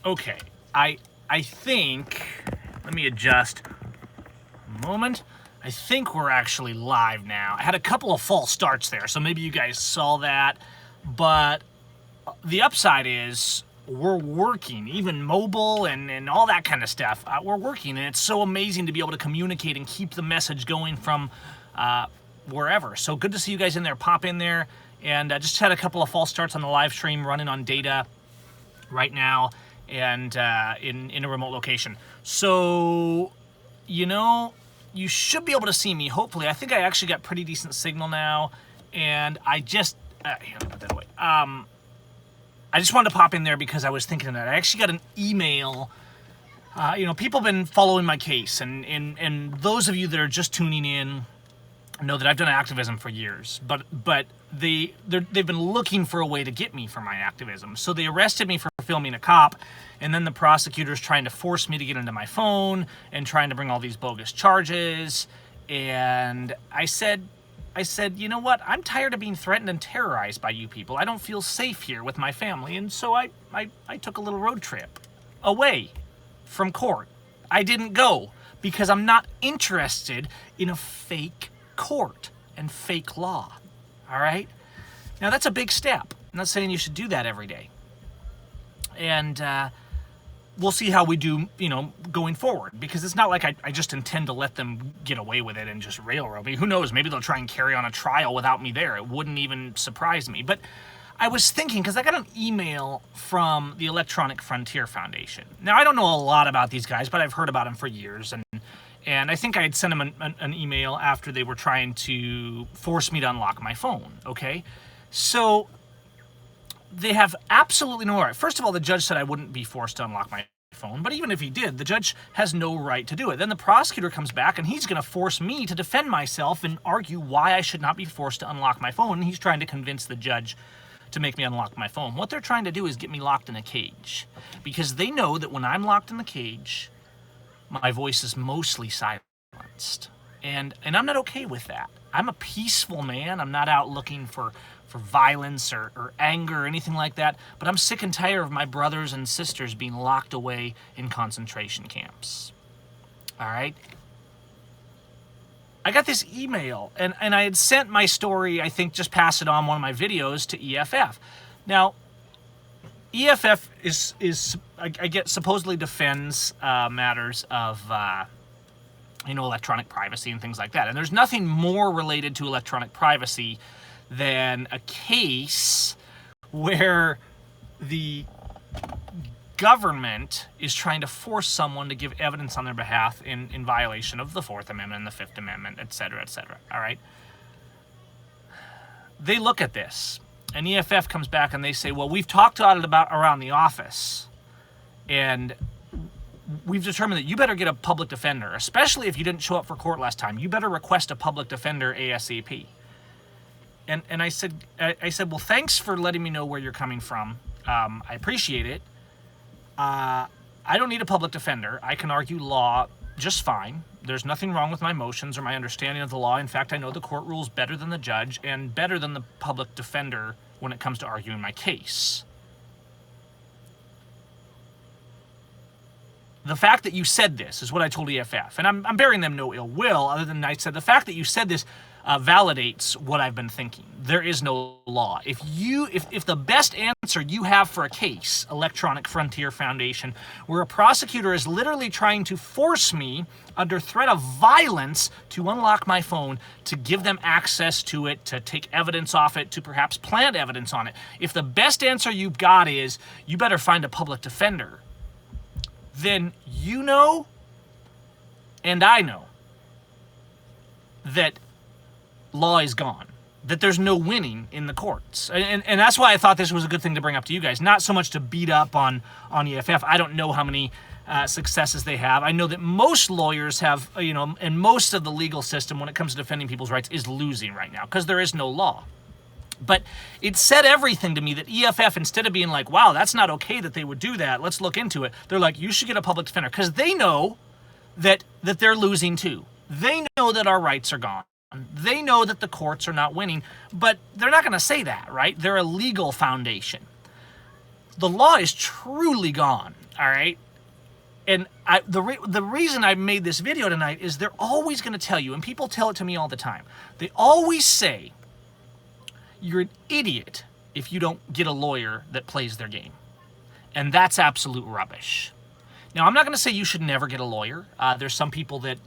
Okay, I think, let me adjust a moment. I think we're actually live now. I had a couple of false starts there, so maybe you guys saw that, but the upside is we're working, even mobile and all that kind of stuff. We're working, and it's so amazing to be able to communicate and keep the message going from wherever. So good to see you guys in there. Pop in there, and just had a couple of false starts on the live stream running on data right now, and in a remote location. So, you know, you should be able to see me, hopefully. I think I actually got pretty decent signal now, and I just, here, let me put that away. I just wanted to pop in there because I was thinking that I actually got an email. You know, people have been following my case, and those of you that are just tuning in know that I've done activism for years, but they've been looking for a way to get me for my activism. So they arrested me for filming a cop, and then the prosecutor's trying to force me to get into my phone and trying to bring all these bogus charges. And I said, you know what? I'm tired of being threatened and terrorized by you people. I don't feel safe here with my family. And so I took a little road trip away from court. I didn't go because I'm not interested in a fake court and fake law. All right? Now, that's a big step. I'm not saying you should do that every day. And we'll see how we do, you know, going forward, because it's not like I just intend to let them get away with it and just railroad me. Who knows? Maybe they'll try and carry on a trial without me there. It wouldn't even surprise me. But I was thinking, because I got an email from the Electronic Frontier Foundation. Now, I don't know a lot about these guys, but I've heard about them for years. And I think I had sent them an email after they were trying to force me to unlock my phone, okay? So they have absolutely no right. First of all, the judge said I wouldn't be forced to unlock my phone, but even if he did, the judge has no right to do it. Then the prosecutor comes back, and he's going to force me to defend myself and argue why I should not be forced to unlock my phone, and he's trying to convince the judge to make me unlock my phone. What they're trying to do is get me locked in a cage, because they know that when I'm locked in the cage, my voice is mostly silenced. And I'm not okay with that. I'm a peaceful man. I'm not out looking for violence or anger or anything like that. But I'm sick and tired of my brothers and sisters being locked away in concentration camps. All right? I got this email, and I had sent my story, I think just pass it on one of my videos, to EFF. Now, EFF is I get, supposedly defends matters of you know, electronic privacy and things like that. And there's nothing more related to electronic privacy than a case where the government is trying to force someone to give evidence on their behalf in violation of the Fourth Amendment and the Fifth Amendment, et cetera, all right? They look at this, and EFF comes back and they say, well, we've talked about it around the office, and we've determined that you better get a public defender, especially if you didn't show up for court last time. You better request a public defender ASAP. And I said, well, thanks for letting me know where you're coming from. I appreciate it. I don't need a public defender. I can argue law just fine. There's nothing wrong with my motions or my understanding of the law. In fact, I know the court rules better than the judge and better than the public defender when it comes to arguing my case. The fact that you said this is what I told EFF, and I'm bearing them no ill will, other than I said the fact that you said this validates what I've been thinking. There is no law. If the best answer you have for a case, Electronic Frontier Foundation, where a prosecutor is literally trying to force me under threat of violence to unlock my phone, to give them access to it, to take evidence off it, to perhaps plant evidence on it, if the best answer you've got is you better find a public defender, then you know, and I know, that law is gone, that there's no winning in the courts. And that's why I thought this was a good thing to bring up to you guys, not so much to beat up on EFF. I don't know how many successes they have. I know that most lawyers have, you know, and most of the legal system when it comes to defending people's rights is losing right now because there is no law. But it said everything to me that EFF, instead of being like, wow, that's not okay that they would do that, let's look into it, they're like, you should get a public defender, because they know that they're losing too. They know that our rights are gone. They know that the courts are not winning, but they're not going to say that, right? They're a legal foundation. The law is truly gone, all right? And the reason I made this video tonight is they're always going to tell you, and people tell it to me all the time, they always say, you're an idiot if you don't get a lawyer that plays their game. And that's absolute rubbish. Now, I'm not going to say you should never get a lawyer. There's some people that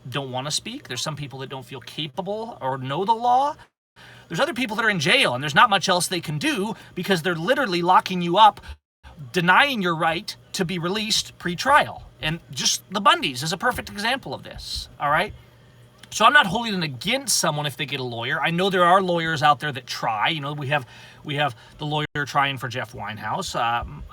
don't want to speak. There's some people that don't feel capable or know the law. There's other people that are in jail, and there's not much else they can do because they're literally locking you up, denying your right to be released pre-trial. And just the Bundys is a perfect example of this, all right? So I'm not holding it against someone if they get a lawyer. I know there are lawyers out there that try. You know, we have the lawyer trying for Jeff Winehouse.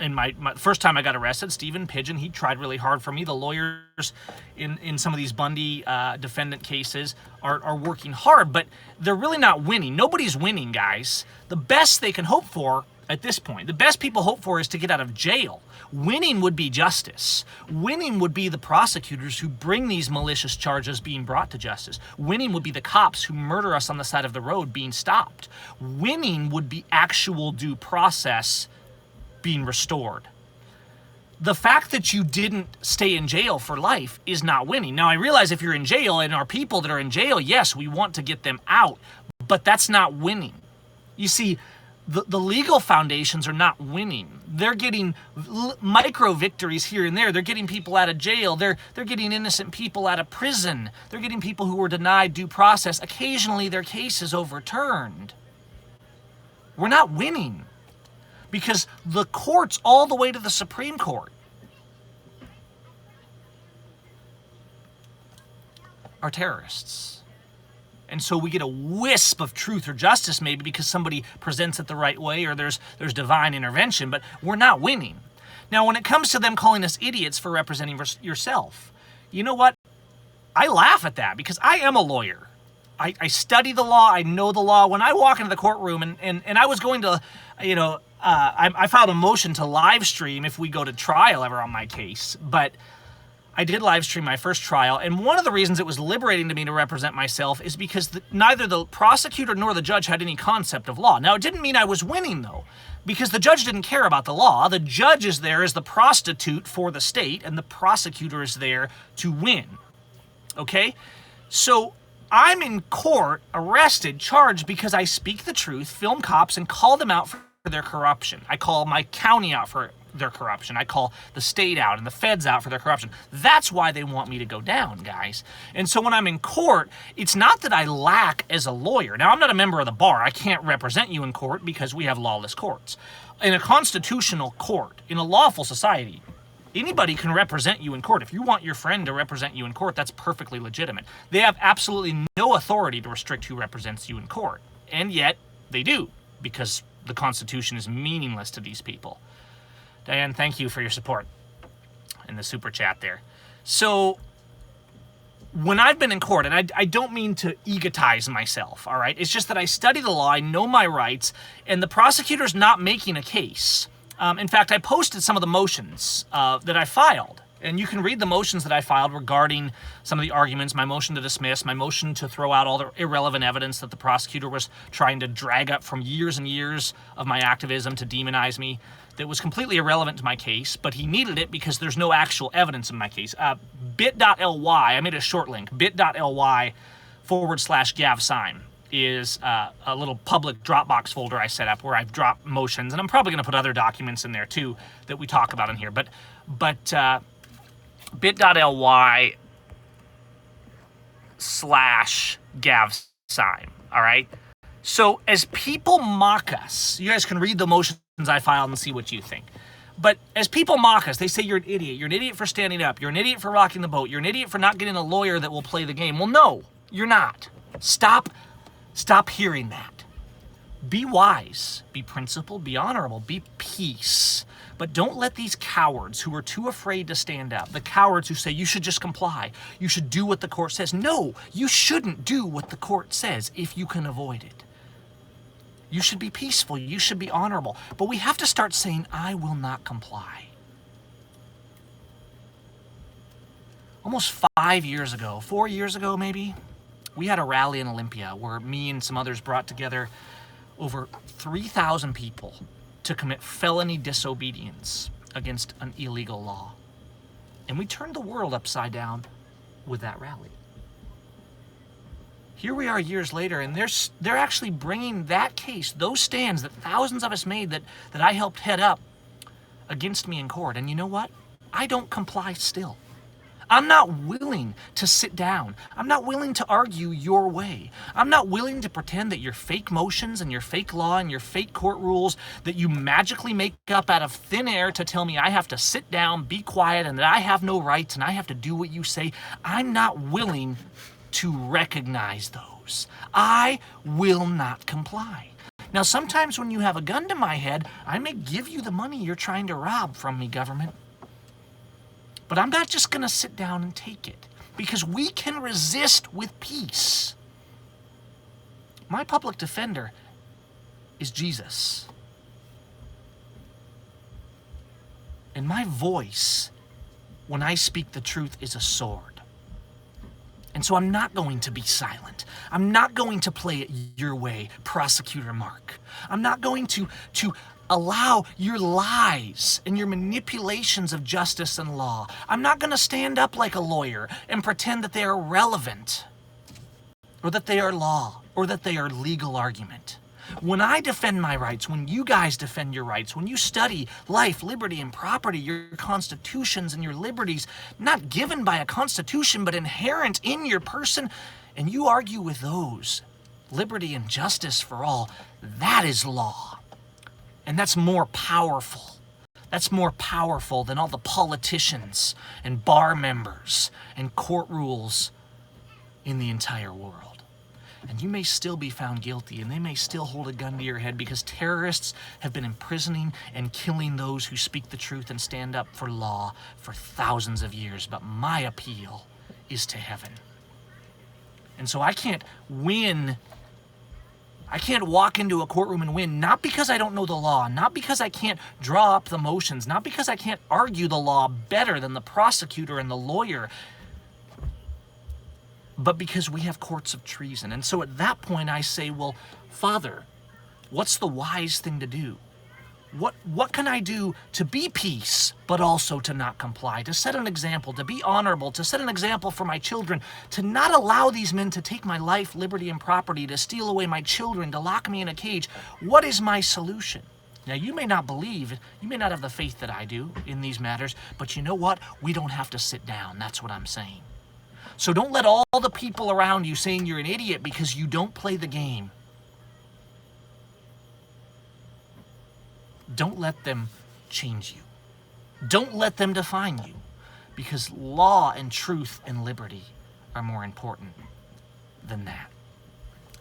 In my first time I got arrested, Stephen Pigeon, he tried really hard for me. The lawyers in some of these Bundy defendant cases are working hard, but they're really not winning. Nobody's winning, guys. The best they can hope for at this point, the best people hope for is to get out of jail. Winning would be justice. Winning would be the prosecutors who bring these malicious charges being brought to justice. Winning would be the cops who murder us on the side of the road being stopped. Winning would be actual due process being restored. The fact that you didn't stay in jail for life is not winning. Now, I realize if you're in jail and our people that are in jail, yes, we want to get them out, but that's not winning. You see, the legal foundations are not winning. They're getting micro victories here and there. They're getting people out of jail. They're getting innocent people out of prison. They're getting people who were denied due process. Occasionally their case is overturned. We're not winning because the courts all the way to the Supreme Court are terrorists. And so we get a wisp of truth or justice maybe because somebody presents it the right way or there's divine intervention, but we're not winning. Now, when it comes to them calling us idiots for representing yourself, you know what? I laugh at that because I am a lawyer. I study the law. I know the law. When I walk into the courtroom and I was going to, I filed a motion to live stream if we go to trial ever on my case, but I did live stream my first trial, and one of the reasons it was liberating to me to represent myself is because neither the prosecutor nor the judge had any concept of law. Now, it didn't mean I was winning, though, because the judge didn't care about the law. The judge is there as the prostitute for the state, and the prosecutor is there to win, okay? So I'm in court, arrested, charged because I speak the truth, film cops, and call them out for their corruption. I call my county out for their corruption. I call the state out and the feds out for their corruption. That's why they want me to go down, guys. And so when I'm in court, it's not that I lack as a lawyer. Now, I'm not a member of the bar. I can't represent you in court because we have lawless courts. In a constitutional court, in a lawful society, anybody can represent you in court. If you want your friend to represent you in court, that's perfectly legitimate. They have absolutely no authority to restrict who represents you in court. And yet, they do, because the Constitution is meaningless to these people. Diane, thank you for your support in the super chat there. So when I've been in court, and I don't mean to egotize myself, all right? It's just that I study the law, I know my rights, and the prosecutor's not making a case. In fact, I posted some of the motions that I filed. And you can read the motions that I filed regarding some of the arguments, my motion to dismiss, my motion to throw out all the irrelevant evidence that the prosecutor was trying to drag up from years and years of my activism to demonize me, that was completely irrelevant to my case, but he needed it because there's no actual evidence in my case. bit.ly, I made a short link, bit.ly /Gav Seim is a little public Dropbox folder I set up where I've dropped motions, and I'm probably going to put other documents in there too that we talk about in here, but bit.ly /Gav Seim, all right? So as people mock us, you guys can read the motions I filed and see what you think. But as people mock us, they say you're an idiot. You're an idiot for standing up. You're an idiot for rocking the boat. You're an idiot for not getting a lawyer that will play the game. Well, no, you're not. Stop hearing that. Be wise, be principled, be honorable, be peace. But don't let these cowards who are too afraid to stand up, the cowards who say you should just comply, you should do what the court says. No, you shouldn't do what the court says if you can avoid it. You should be peaceful. You should be honorable. But we have to start saying, I will not comply. Almost 5 years ago, 4 years ago maybe, we had a rally in Olympia where me and some others brought together over 3,000 people to commit felony disobedience against an illegal law. And we turned the world upside down with that rally. Here we are years later, and they're actually bringing that case, those stands that thousands of us made that I helped head up against me in court. And you know what? I don't comply still. I'm not willing to sit down. I'm not willing to argue your way. I'm not willing to pretend that your fake motions and your fake law and your fake court rules that you magically make up out of thin air to tell me I have to sit down, be quiet, and that I have no rights and I have to do what you say. I'm not willing to recognize those. I will not comply. Now, sometimes when you have a gun to my head, I may give you the money you're trying to rob from me, government. But I'm not just going to sit down and take it, because we can resist with peace. My public defender is Jesus. And my voice, when I speak the truth, is a sword. And so I'm not going to be silent. I'm not going to play it your way, Prosecutor Mark. I'm not going to allow your lies and your manipulations of justice and law. I'm not going to stand up like a lawyer and pretend that they are relevant, or that they are law, or that they are legal argument. When I defend my rights, when you guys defend your rights, when you study life, liberty, and property, your constitutions and your liberties, not given by a constitution, but inherent in your person, and you argue with those, liberty and justice for all, that is law. And that's more powerful. That's more powerful than all the politicians and bar members and court rules in the entire world. And you may still be found guilty, and they may still hold a gun to your head, because terrorists have been imprisoning and killing those who speak the truth and stand up for law for thousands of years. But my appeal is to heaven. And so I can't win. I can't walk into a courtroom and win, not because I don't know the law, not because I can't draw up the motions, not because I can't argue the law better than the prosecutor and the lawyer, but because we have courts of treason. And so at that point I say, well, Father, what's the wise thing to do? What can I do to be peace, but also to not comply, to set an example, to be honorable, to set an example for my children, to not allow these men to take my life, liberty, and property, to steal away my children, to lock me in a cage? What is my solution? Now, you may not believe, you may not have the faith that I do in these matters, but you know what? We don't have to sit down. That's what I'm saying. So don't let all the people around you saying you're an idiot because you don't play the game. Don't let them change you. Don't let them define you, because law and truth and liberty are more important than that.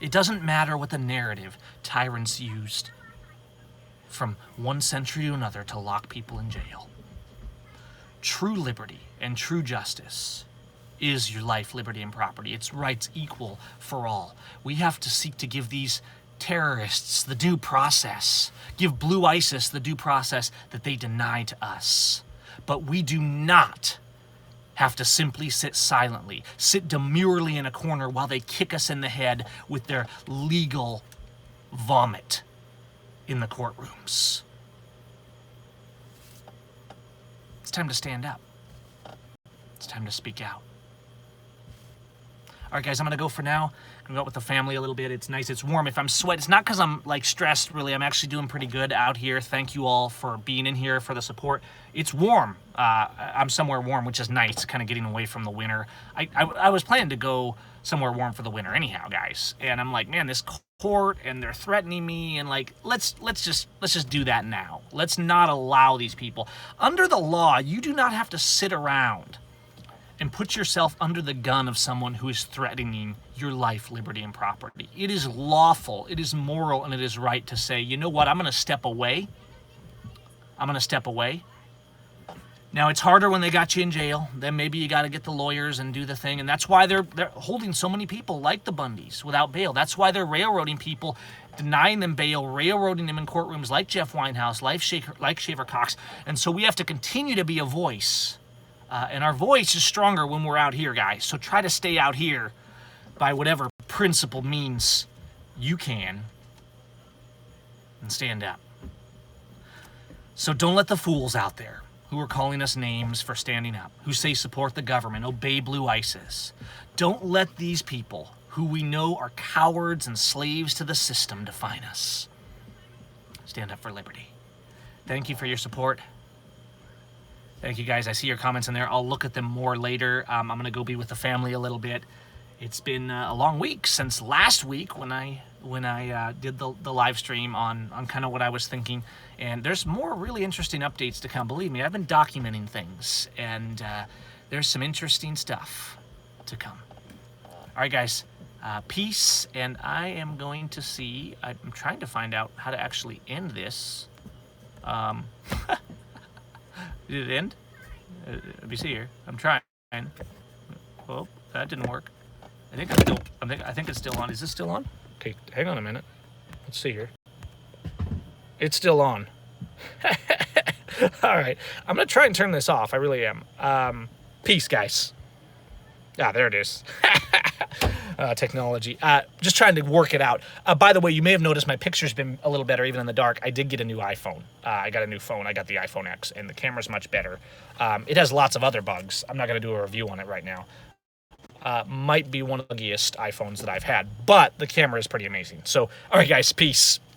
It doesn't matter what the narrative tyrants used from one century to another to lock people in jail. True liberty and true justice is your life, liberty, and property. It's rights equal for all. We have to seek to give these terrorists the due process, give Blue ISIS the due process that they deny to us. But we do not have to simply sit silently, sit demurely in a corner while they kick us in the head with their legal vomit in the courtrooms. It's time to stand up. It's time to speak out. All right, guys, I'm going to go for now. I'm going to go out with the family a little bit. It's nice. It's warm. If I'm sweating, it's not because I'm, stressed, really. I'm actually doing pretty good out here. Thank you all for being in here, for the support. It's warm. I'm somewhere warm, which is nice, kind of getting away from the winter. I was planning to go somewhere warm for the winter anyhow, guys. And I'm like, man, this court, and they're threatening me, and, let's just do that now. Let's not allow these people. Under the law, you do not have to sit around and put yourself under the gun of someone who is threatening your life, liberty, and property. It is lawful, it is moral, and it is right to say, you know what, I'm going to step away. I'm going to step away. Now, it's harder when they got you in jail. Then maybe you got to get the lawyers and do the thing, and that's why they're holding so many people like the Bundys without bail. That's why they're railroading people, denying them bail, railroading them in courtrooms like Jeff Winehouse, like Shaver Cox. And so we have to continue to be a voice. And our voice is stronger when we're out here, guys. So try to stay out here by whatever principle means you can, and stand up. So don't let the fools out there who are calling us names for standing up, who say support the government, obey blue ISIS. Don't let these people, who we know are cowards and slaves to the system, define us. Stand up for liberty. Thank you for your support. Thank you, guys. I see your comments in there. I'll look at them more later. I'm going to go be with the family a little bit. It's been a long week since last week when I did the live stream on kind of what I was thinking. And there's more really interesting updates to come. Believe me, I've been documenting things, and there's some interesting stuff to come. All right, guys. Peace, and I am going to see. I'm trying to find out how to actually end this. Did it end? Let me see here. I'm trying. Oh, that didn't work. I think it's still on. Is this still on? Okay, hang on a minute. Let's see here. It's still on. All right. I'm going to try and turn this off. I really am. Peace, guys. Ah, there it is. Technology. Just trying to work it out. By the way, you may have noticed my picture's been a little better even in the dark. I did get a new iPhone. I got a new phone. I got the iPhone X, and the camera's much better. It has lots of other bugs. I'm not going to do a review on it right now. Might be one of the ugliest iPhones that I've had, but the camera is pretty amazing. So, all right, guys, peace.